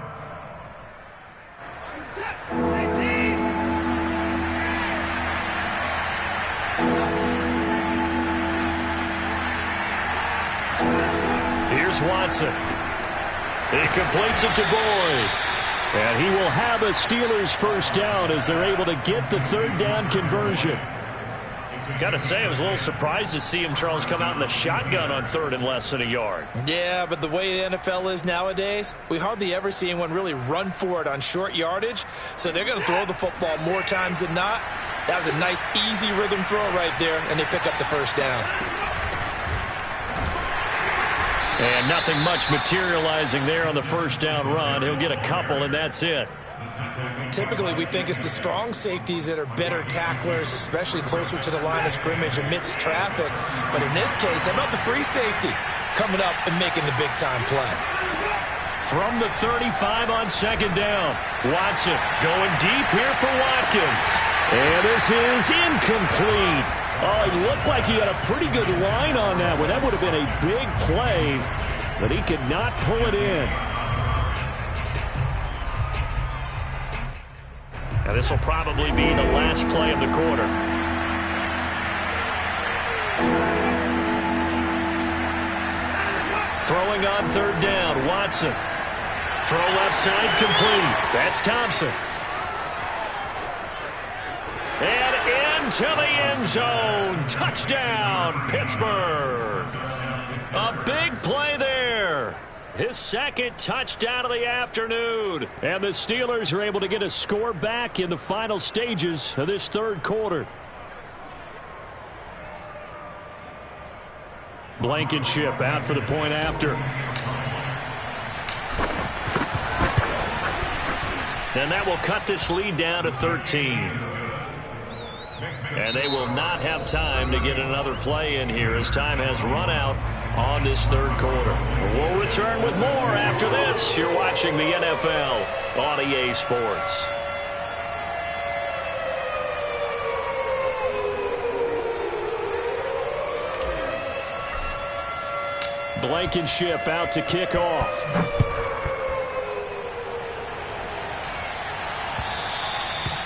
Speaker 1: Here's Watson. He completes it to Boyd. And he will have a Steelers first down as they're able to get the 3rd down conversion. Got to say, I was a little surprised to see him, Charles, come out in the shotgun on 3rd and less than a yard.
Speaker 2: Yeah, but the way the NFL is nowadays, we hardly ever see anyone really run for it on short yardage. So they're going to throw the football more times than not. That was a nice, easy rhythm throw right there, and they pick up the first down.
Speaker 1: And nothing much materializing there on the first down run. He'll get a couple, and that's it.
Speaker 2: Typically, we think it's the strong safeties that are better tacklers, especially closer to the line of scrimmage amidst traffic. But in this case, how about the free safety coming up and making the big-time play?
Speaker 1: From the 35 on 2nd down, Watson going deep here for Watkins. And this is incomplete. Oh, it looked like he had a pretty good line on that one. That would have been a big play, but he could not pull it in. Now, this will probably be the last play of the quarter. Throwing on 3rd down, Watson. Throw left side complete. That's Thompson. And into the end zone. Touchdown, Pittsburgh. A big play there. His 2nd touchdown of the afternoon. And the Steelers are able to get a score back in the final stages of this 3rd quarter. Blankenship out for the point after. And that will cut this lead down to 13. And they will not have time to get another play in here as time has run out on this 3rd quarter. We'll return with more after this. You're watching the NFL on EA Sports. Blankenship out to kick off.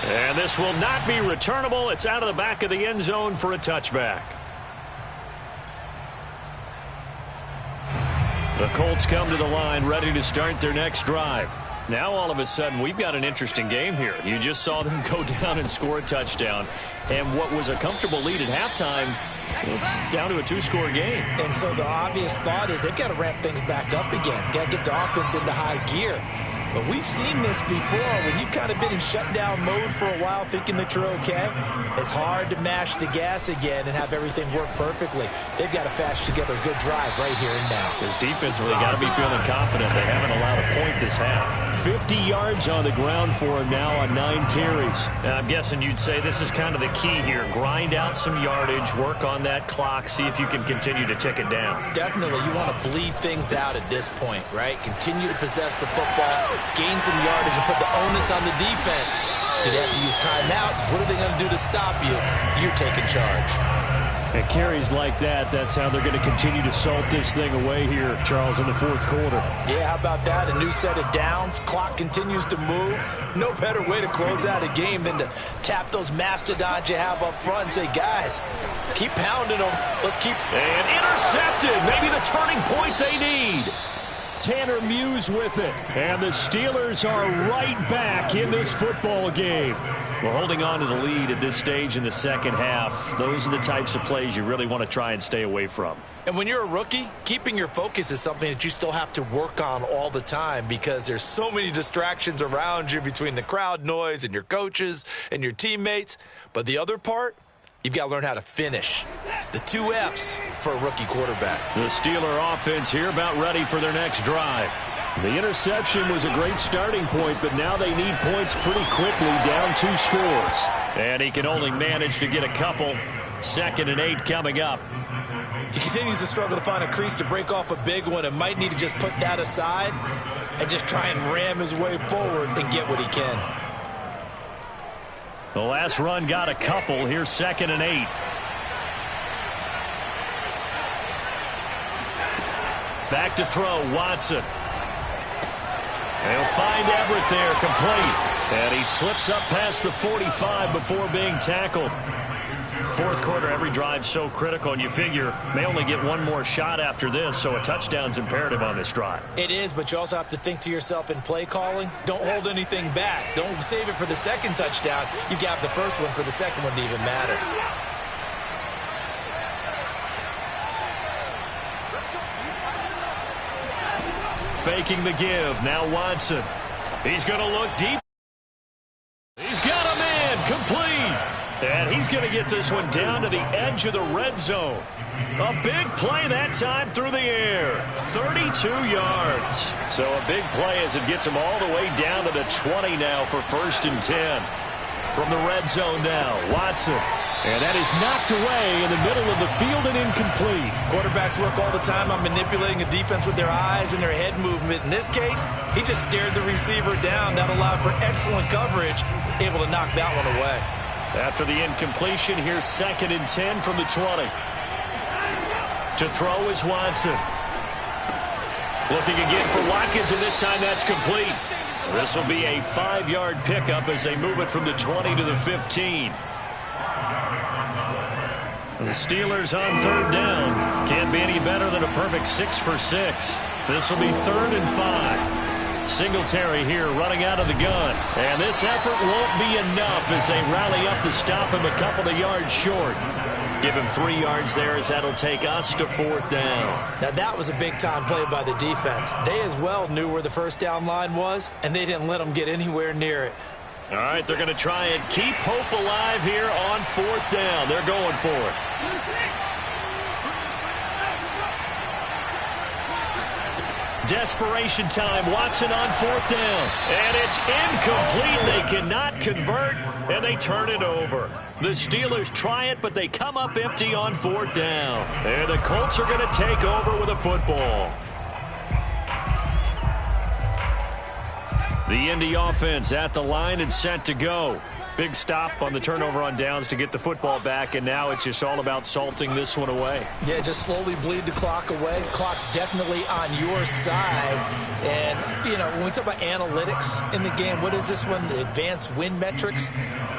Speaker 1: And this will not be returnable. It's out of the back of the end zone for a touchback. The Colts come to the line ready to start their next drive. Now all of a sudden we've got an interesting game here. You just saw them go down and score a touchdown. And what was a comfortable lead at halftime, it's down to a 2-score game.
Speaker 2: And so the obvious thought is they've got to ramp things back up again. Got to get the offense into high gear. But we've seen this before when you've kind of been in shutdown mode for a while thinking that you're okay. It's hard to mash the gas again and have everything work perfectly. They've got to fast together a good drive right here and now.
Speaker 1: Because defensively, got to be feeling confident. They haven't allowed a point this half. 50 yards on the ground for him now on 9 carries. Now, I'm guessing you'd say this is kind of the key here. Grind out some yardage, work on that clock, see if you can continue to tick it down.
Speaker 2: Definitely. You want to bleed things out at this point, right? Continue to possess the football, gain some yardage, and put the onus on the defense. Do they have to use timeouts? What are they going to do to stop you? You're taking charge.
Speaker 3: And carries like that, that's how they're going to continue to salt this thing away here, Charles, in the fourth quarter.
Speaker 2: Yeah, how about that? A new set of downs. Clock continues to move. No better way to close out a game than to tap those mastodons you have up front and say, guys, keep pounding them. Let's keep...
Speaker 1: And intercepted. Maybe the turning point they need.
Speaker 3: Tanner Muse with it. And the Steelers are right back in this football game.
Speaker 1: We're holding on to the lead at this stage in the second half. Those are the types of plays you really want to try and stay away from.
Speaker 2: And when you're a rookie, keeping your focus is something that you still have to work on all the time because there's so many distractions around you between the crowd noise and your coaches and your teammates. But the other part, you've got to learn how to finish. It's the 2 F's for a rookie quarterback.
Speaker 1: The Steeler offense here about ready for their next drive.
Speaker 3: The interception was a great starting point, but now they need points pretty quickly, down 2 scores.
Speaker 1: And he can only manage to get a couple. 2nd and 8 coming up.
Speaker 2: He continues to struggle to find a crease to break off a big one and might need to just put that aside and just try and ram his way forward and get what he can.
Speaker 1: The last run got a couple. Here's 2nd and 8. Back to throw, Watson. They'll find Everett there, complete. And he slips up past the 45 before being tackled. Fourth quarter, every drive so critical, and you figure may only get one more shot after this, so a touchdown's imperative on this drive.
Speaker 2: It is, but you also have to think to yourself in play calling, don't hold anything back. Don't save it for the second touchdown. You got the first one for the second one to even matter.
Speaker 1: Faking the give. Now Watson. He's going to look deep. He's got a man. Complete. And he's going to get this one down to the edge of the red zone. A big play that time through the air. 32 yards. So a big play as it gets him all the way down to the 20 now for 1st and 10. From the red zone now, Watson.
Speaker 3: And that is knocked away in the middle of the field and incomplete.
Speaker 2: Quarterbacks work all the time on manipulating a defense with their eyes and their head movement. In this case, he just stared the receiver down. That allowed for excellent coverage, able to knock that one away.
Speaker 1: After the incompletion, here's 2nd and 10 from the 20. To throw is Watson. Looking again for Watkins, and this time that's complete. This will be a 5-yard pickup as they move it from the 20 to the 15. The Steelers on 3rd down. Can't be any better than a perfect 6 for 6. This will be 3rd and 5. Singletary here running out of the gun. And this effort won't be enough as they rally up to stop him a couple of yards short. Give him 3 yards there as that'll take us to 4th down.
Speaker 2: Now that was a big-time play by the defense. They as well knew where the first down line was, and they didn't let them get anywhere near it.
Speaker 1: All right, they're going to try and keep hope alive here on 4th down. They're going for it. Desperation time. Watson on 4th down. And it's incomplete. They cannot convert, and they turn it over. The Steelers try it, but they come up empty on 4th down. And the Colts are going to take over with a football. The Indy offense at the line and set to go. Big stop on the turnover on downs to get the football back, and now it's just all about salting this one away.
Speaker 2: Yeah, just slowly bleed the clock away. Clock's definitely on your side. And, you know, when we talk about analytics in the game, what is this one? The advanced win metrics?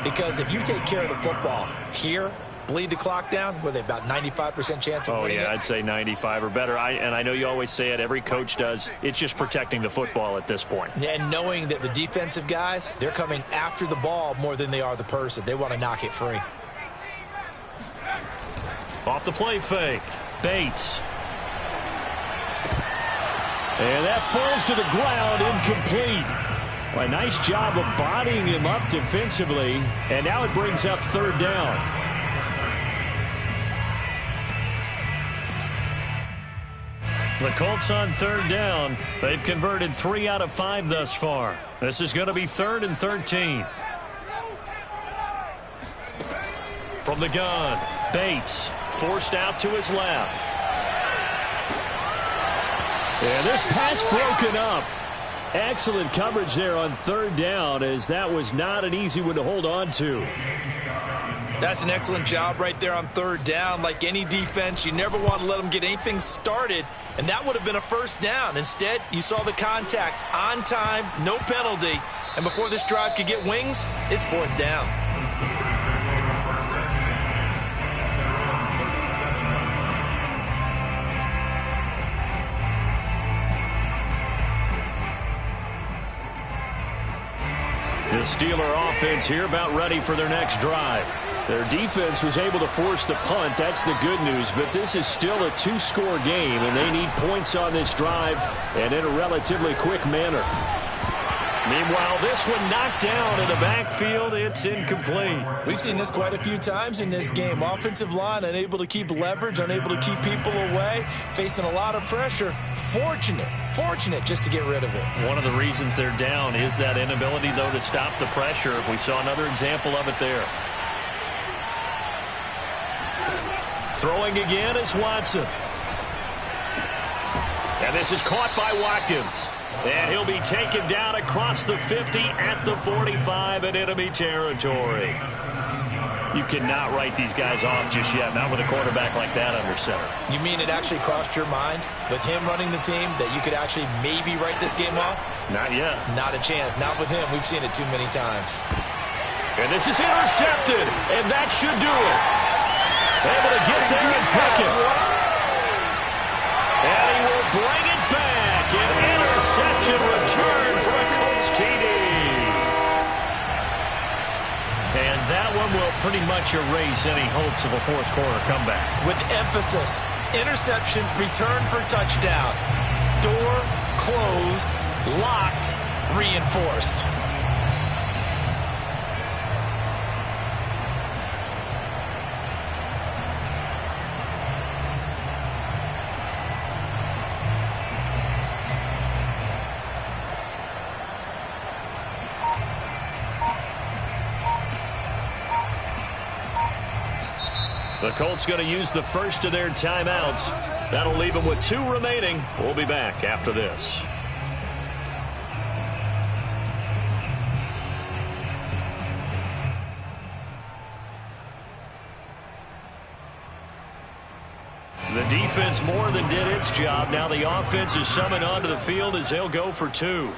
Speaker 2: Because if you take care of the football here, bleed the clock down, were they about 95% chance of winning it?
Speaker 1: I'd say 95 or better. And I know you always say it, every coach does. It's just protecting the football at this point.
Speaker 2: And knowing that the defensive guys, they're coming after the ball more than they are the person. They want to knock it free.
Speaker 1: Off the play fake. Bates. And that falls to the ground, incomplete. Well, a nice job of bodying him up defensively. And now it brings up 3rd down. The Colts on 3rd down. They've converted 3 out of 5 thus far. This is going to be 3rd and 13. From the gun, Bates forced out to his left. And this pass broken up. Excellent coverage there on 3rd down, as that was not an easy one to hold on to.
Speaker 2: That's an excellent job right there on third down. Like any defense, you never want to let them get anything started, and that would have been a first down. Instead, you saw the contact on time, no penalty, and before this drive could get wings, it's fourth down.
Speaker 1: The Steeler offense here about ready for their next drive. Their defense was able to force the punt. That's the good news. But this is still a two-score game, and they need points on this drive and in a relatively quick manner. Meanwhile, this one knocked down in the backfield. It's incomplete.
Speaker 2: We've seen this quite a few times in this game. Offensive line unable to keep leverage, unable to keep people away, facing a lot of pressure. Fortunate just to get rid of it.
Speaker 1: One of the reasons they're down is that inability, though, to stop the pressure. We saw another example of it there. Throwing again is Watson. And this is caught by Watkins. And he'll be taken down across the 50 at the 45 in enemy territory. You cannot write these guys off just yet, not with a quarterback like that under center.
Speaker 2: You mean it actually crossed your mind with him running the team that you could actually maybe write this game off?
Speaker 1: Not yet.
Speaker 2: Not a chance. Not with him. We've seen it too many times.
Speaker 1: And this is intercepted, and that should do it. Able to get there and pick it. And he will bring it back. An interception return for a Colts TD. And that one will pretty much erase any hopes of a fourth quarter comeback.
Speaker 2: With emphasis, interception, return for touchdown. Door closed, locked, reinforced.
Speaker 1: The Colts going to use the first of their timeouts. That'll leave them with 2 remaining. We'll be back after this. The defense more than did its job. Now the offense is summoned onto the field as they'll go for 2.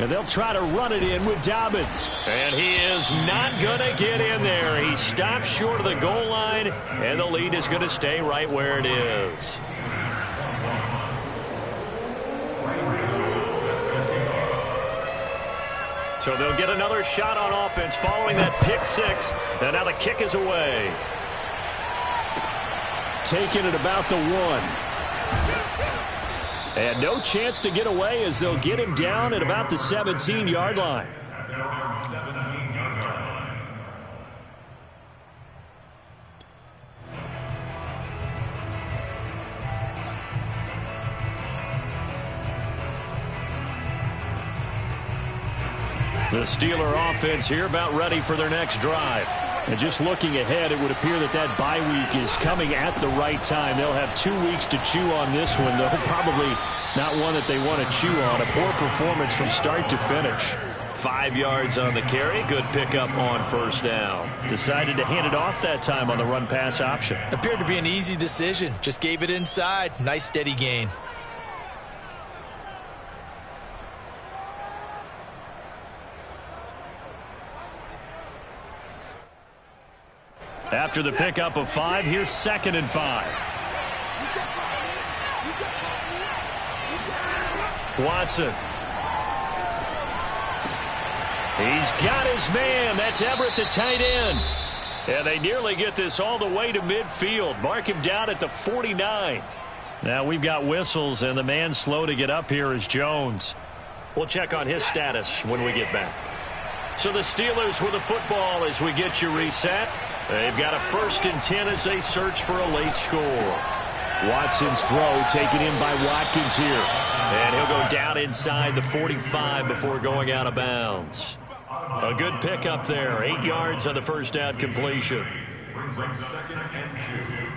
Speaker 1: And they'll try to run it in with Dobbins. And he is not going to get in there. He stops short of the goal line, and the lead is going to stay right where it is. So they'll get another shot on offense following that pick 6. And now the kick is away. Taking it about the 1. And no chance to get away as they'll get him down at about the 17-yard line. The Steeler offense here about ready for their next drive. And just looking ahead, it would appear that that bye week is coming at the right time. They'll have 2 weeks to chew on this one, though probably not one that they want to chew on. A poor performance from start to finish. 5 yards on the carry. Good pickup on first down. Decided to hand it off that time on the run-pass option.
Speaker 2: Appeared to be an easy decision. Just gave it inside. Nice steady gain.
Speaker 1: After the pickup of 5, here's 2nd and 5. Watson. He's got his man. That's Everett, the tight end. And they nearly get this all the way to midfield. Mark him down at the 49. Now we've got whistles, and the man slow to get up here is Jones. We'll check on his status when we get back. So the Steelers with the football as we get you reset. They've got a 1st and 10 as they search for a late score. Watson's throw taken in by Watkins here. And he'll go down inside the 45 before going out of bounds. A good pickup there. 8 yards on the first down completion.
Speaker 5: Brings up 2nd and 2.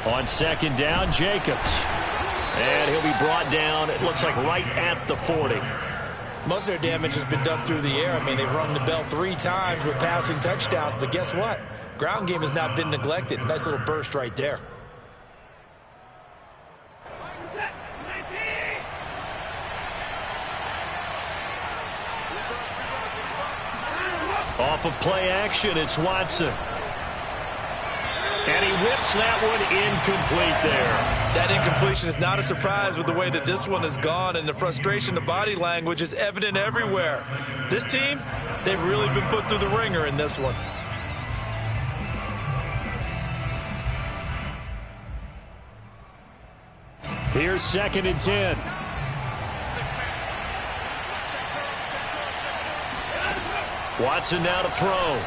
Speaker 1: On second down, Jacobs. And he'll be brought down, it looks like right at the 40.
Speaker 2: Most of their damage has been done through the air. I mean, they've rung the bell 3 times with passing touchdowns, but guess what? Ground game has not been neglected. Nice little burst right there.
Speaker 1: Off of play action, it's Watson. And he whips that one incomplete there.
Speaker 2: That incompletion is not a surprise with the way that this one has gone, and the frustration, the body language is evident everywhere. This team, they've really been put through the ringer in this one.
Speaker 3: Here's 2nd and 10.
Speaker 1: Watson now to throw.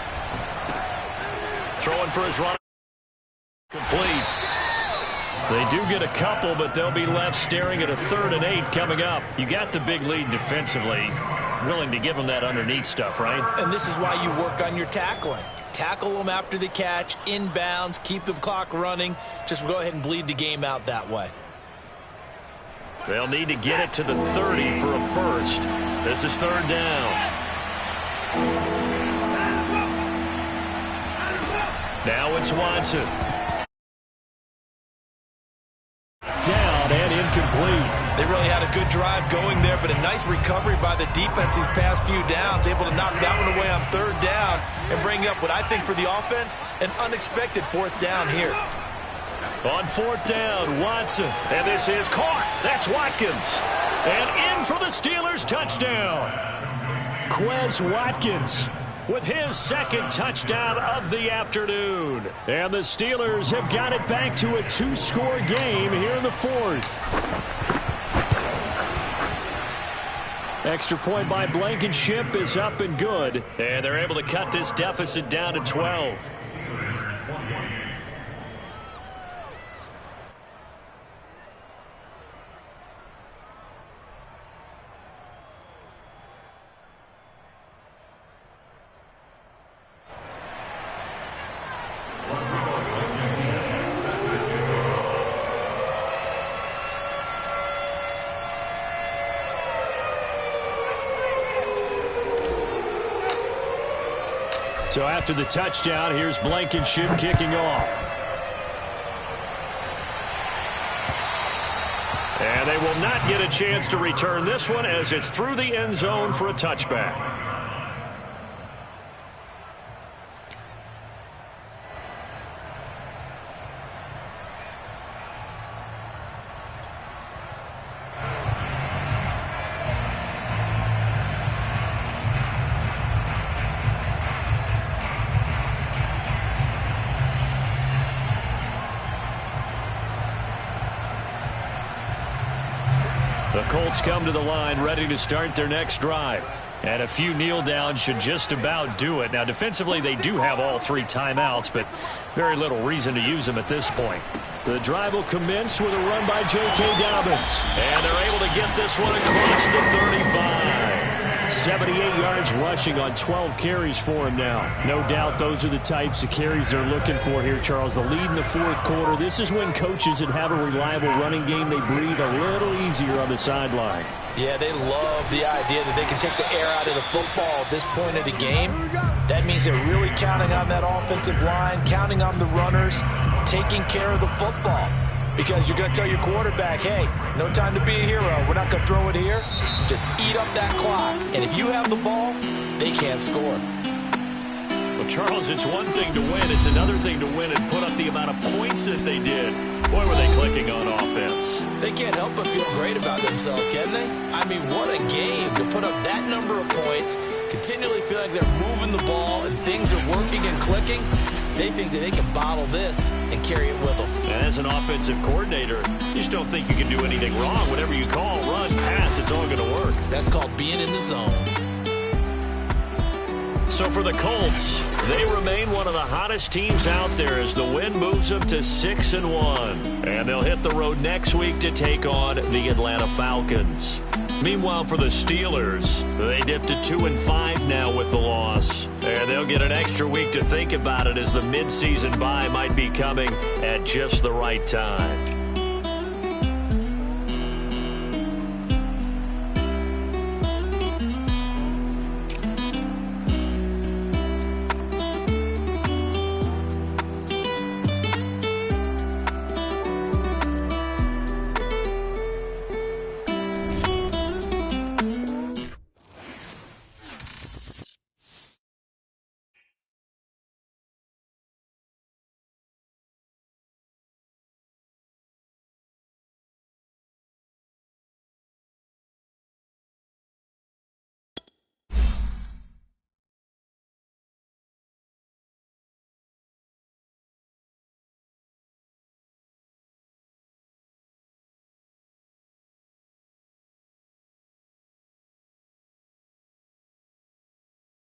Speaker 1: Throwing for his run. Complete. They do get a couple, but they'll be left staring at a 3rd and 8 coming up. You got the big lead defensively. Willing to give them that underneath stuff, right?
Speaker 2: And this is why you work on your tackling. Tackle them after the catch, inbounds, keep the clock running. Just go ahead and bleed the game out that way.
Speaker 1: They'll need to get it to the 30 for a first. This is 3rd down. Now it's Watson.
Speaker 3: Down and incomplete.
Speaker 2: They really had a good drive going there, but a nice recovery by the defense these past few downs, able to knock that one away on 3rd down and bring up what I think for the offense, an unexpected 4th down here.
Speaker 1: On 4th down, Watson. And this is caught. That's Watkins. And in for the Steelers touchdown. Quez Watkins with his 2nd touchdown of the afternoon. And the Steelers have got it back to a 2-score game here in the 4th. Extra point by Blankenship is up and good. And they're able to cut this deficit down to 12. So after the touchdown, here's Blankenship kicking off. And they will not get a chance to return this one as it's through the end zone for a touchback. The Colts come to the line ready to start their next drive. And a few kneel downs should just about do it. Now, defensively, they do have all 3 timeouts, but very little reason to use them at this point. The drive will commence with a run by J.K. Dobbins. And they're able to get this one across the 35. 78 yards rushing on 12 carries for him now. No doubt those are the types of carries they're looking for here, Charles. The lead in the 4th quarter. This is when coaches that have a reliable running game, they breathe a little easier on the sideline.
Speaker 2: Yeah, they love the idea that they can take the air out of the football at this point of the game. That means they're really counting on that offensive line, counting on the runners, taking care of the football. Because you're going to tell your quarterback, hey, no time to be a hero. We're not going to throw it here. Just eat up that clock. And if you have the ball, they can't score.
Speaker 1: Well, Charles, it's one thing to win. It's another thing to win and put up the amount of points that they did. Boy, were they clicking on offense.
Speaker 2: They can't help but feel great about themselves, can they? I mean, what a game to put up that number of points, continually feel like they're moving the ball and things are working and clicking. They think that they can bottle this and carry it with them.
Speaker 1: And as an offensive coordinator, you just don't think you can do anything wrong. Whatever you call, run, pass, it's all going to work.
Speaker 2: That's called being in the zone.
Speaker 1: So for the Colts, they remain one of the hottest teams out there as the win moves them to 6-1. And they'll hit the road next week to take on the Atlanta Falcons. Meanwhile, for the Steelers, they dipped to 2-5 now with the loss. And they'll get an extra week to think about it as the midseason bye might be coming at just the right time.